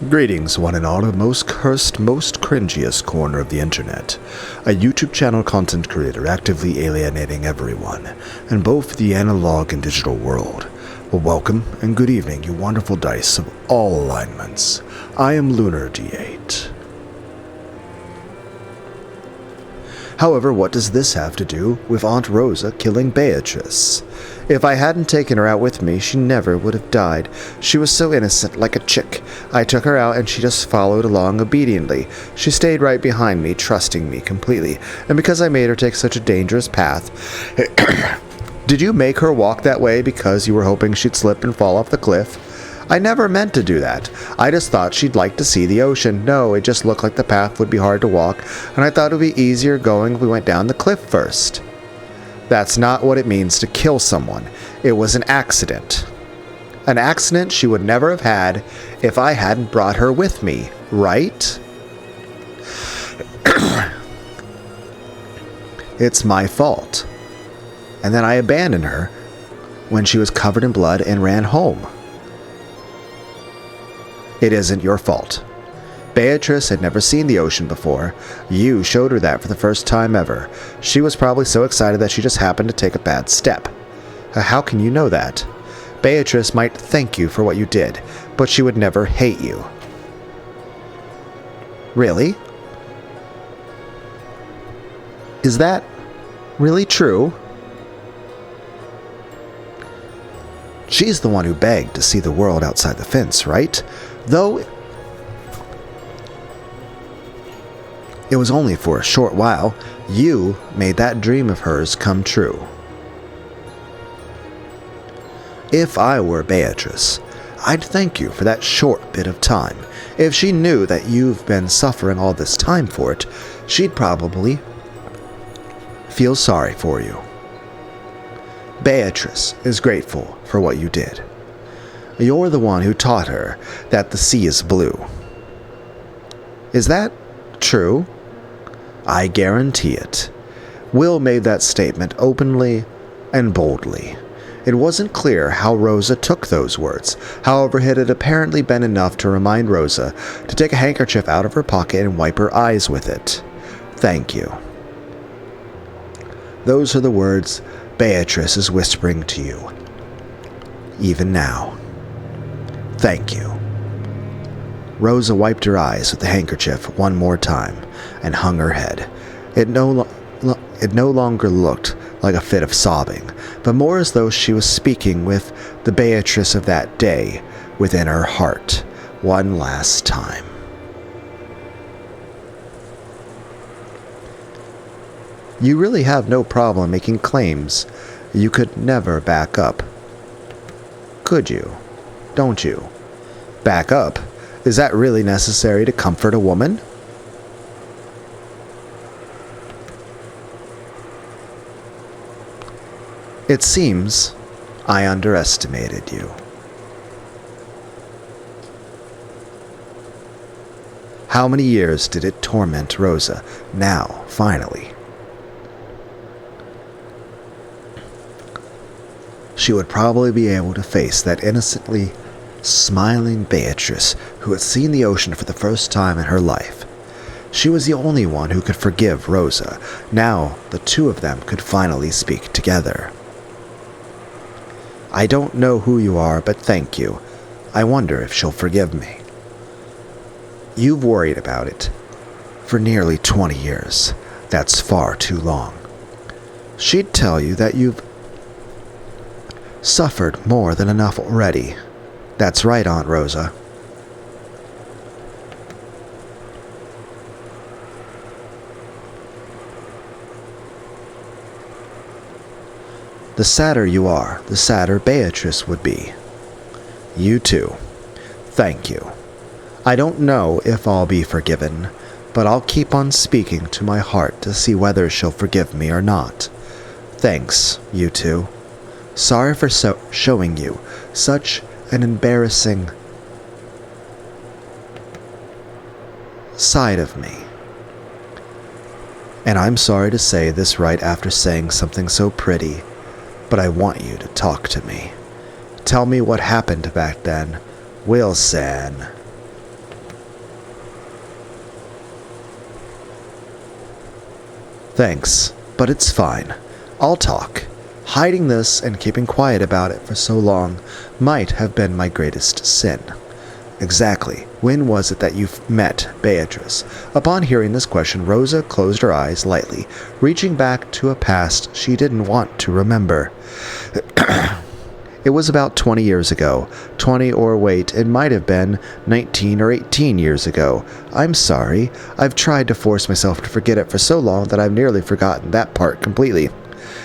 Greetings, one and all, to the most cursed, most cringiest corner of the internet. A YouTube channel content creator actively alienating everyone, in both the analog and digital world. Well, welcome and good evening, you wonderful dice of all alignments. I am Lunar D8. However, what does this have to do with Aunt Rosa killing Beatrice? If I hadn't taken her out with me, she never would have died. She was so innocent, like a chick. I took her out and she just followed along obediently. She stayed right behind me, trusting me completely. And because I made her take such a dangerous path... Did you make her walk that way because you were hoping she'd slip and fall off the cliff? I never meant to do that. I just thought she'd like to see the ocean. No, it just looked like the path would be hard to walk, and I thought it would be easier going if we went down the cliff first. That's not what it means to kill someone. It was an accident. An accident she would never have had if I hadn't brought her with me, right? It's my fault. And then I abandoned her when she was covered in blood and ran home. It isn't your fault. Beatrice had never seen the ocean before. You showed her that for the first time ever. She was probably so excited that she just happened to take a bad step. How can you know that? Beatrice might thank you for what you did, but she would never hate you. Really? Is that really true? She's the one who begged to see the world outside the fence, right? Though it was only for a short while, you made that dream of hers come true. If I were Beatrice, I'd thank you for that short bit of time. If she knew that you've been suffering all this time for it, she'd probably feel sorry for you. Beatrice is grateful for what you did. You're the one who taught her that the sea is blue. Is that true? I guarantee it. Will made that statement openly and boldly. It wasn't clear how Rosa took those words. However, it had apparently been enough to remind Rosa to take a handkerchief out of her pocket and wipe her eyes with it. Thank you. Those are the words Beatrice is whispering to you, even now. Thank you. Rosa wiped her eyes with the handkerchief one more time and hung her head. It no longer looked like a fit of sobbing, but more as though she was speaking with the Beatrice of that day within her heart one last time. You really have no problem making claims you could never back up, could you? Don't you? Back up? Is that really necessary to comfort a woman? It seems I underestimated you. How many years did it torment Rosa? Now, finally. She would probably be able to face that innocently smiling Beatrice who had seen the ocean for the first time in her life. She was the only one who could forgive Rosa. Now the two of them could finally speak together. I don't know who you are, but thank you. I wonder if she'll forgive me. You've worried about it for nearly 20 years. That's far too long. She'd tell you that you've suffered more than enough already. That's right, Aunt Rosa. The sadder you are, the sadder Beatrice would be. You too. Thank you. I don't know if I'll be forgiven, but I'll keep on speaking to my heart to see whether she'll forgive me or not. Thanks, you two. Sorry for showing you such an embarrassing side of me. And I'm sorry to say this right after saying something so pretty, but I want you to talk to me. Tell me what happened back then, Wilson. Thanks, but it's fine. I'll talk. Hiding this and keeping quiet about it for so long might have been my greatest sin. Exactly. When was it that you met Beatrice? Upon hearing this question, Rosa closed her eyes lightly, reaching back to a past she didn't want to remember. It was about 20 years ago. 20 or wait, it might have been 19 or 18 years ago. I'm sorry. I've tried to force myself to forget it for so long that I've nearly forgotten that part completely.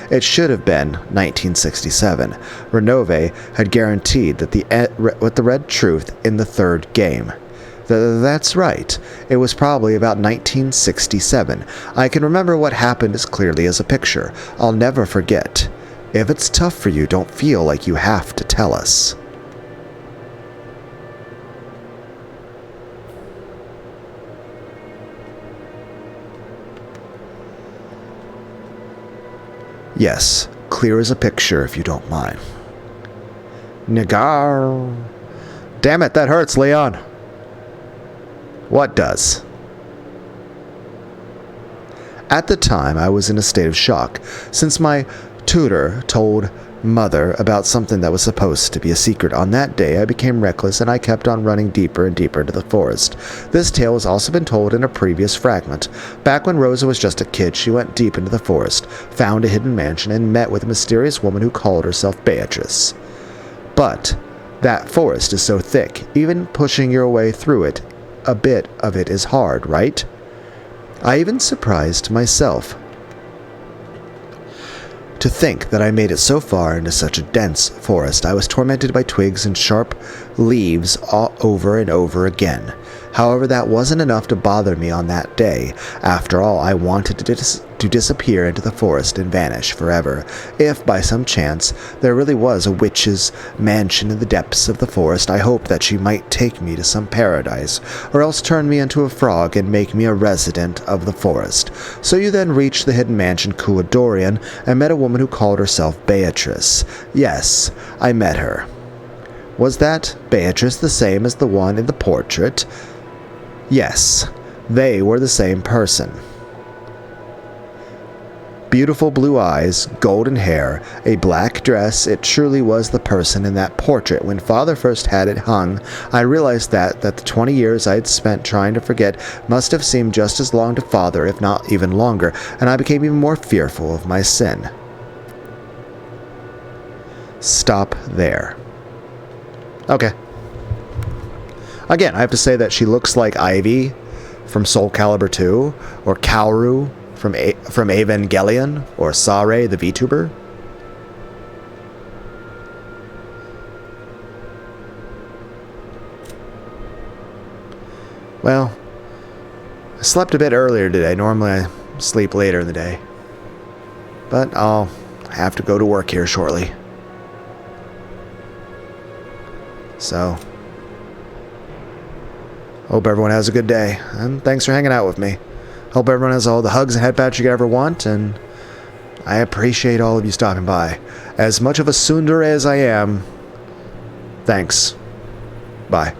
It should have been 1967. Renove had guaranteed that the red truth in the third game. That's right. It was probably about 1967. I can remember what happened as clearly as a picture. I'll never forget. If it's tough for you, don't feel like you have to tell us. Yes, clear as a picture if you don't mind. Nagar. Damn it, that hurts, Leon. What does? At the time, I was in a state of shock, since my tutor told Mother about something that was supposed to be a secret. On that day, I became reckless and I kept on running deeper and deeper into the forest. This tale has also been told in a previous fragment. Back when Rosa was just a kid, she went deep into the forest, found a hidden mansion, and met with a mysterious woman who called herself Beatrice. But that forest is so thick, even pushing your way through it, a bit of it is hard, right? I even surprised myself. To think that I made it so far into such a dense forest. I was tormented by twigs and sharp leaves all over and over again. However, that wasn't enough to bother me on that day. After all, I wanted to disappear into the forest and vanish forever. If, by some chance, there really was a witch's mansion in the depths of the forest, I hoped that she might take me to some paradise, or else turn me into a frog and make me a resident of the forest. So you then reached the hidden mansion Kuadorian and met a woman who called herself Beatrice. Yes, I met her. Was that Beatrice the same as the one in the portrait? Yes, they were the same person. Beautiful blue eyes, golden hair, a black dress, it truly was the person in that portrait. When Father first had it hung, I realized that the 20 years I had spent trying to forget must have seemed just as long to Father, if not even longer, and I became even more fearful of my sin. Stop there. Okay. Again, I have to say that she looks like Ivy from Soul Calibur 2, or Kaoru from Evangelion, or Sare the VTuber. Well, I slept a bit earlier today. Normally I sleep later in the day. But I'll have to go to work here shortly. So, hope everyone has a good day, and thanks for hanging out with me. Hope everyone has all the hugs and head pats you could ever want, and I appreciate all of you stopping by. As much of a tsundere as I am, thanks. Bye.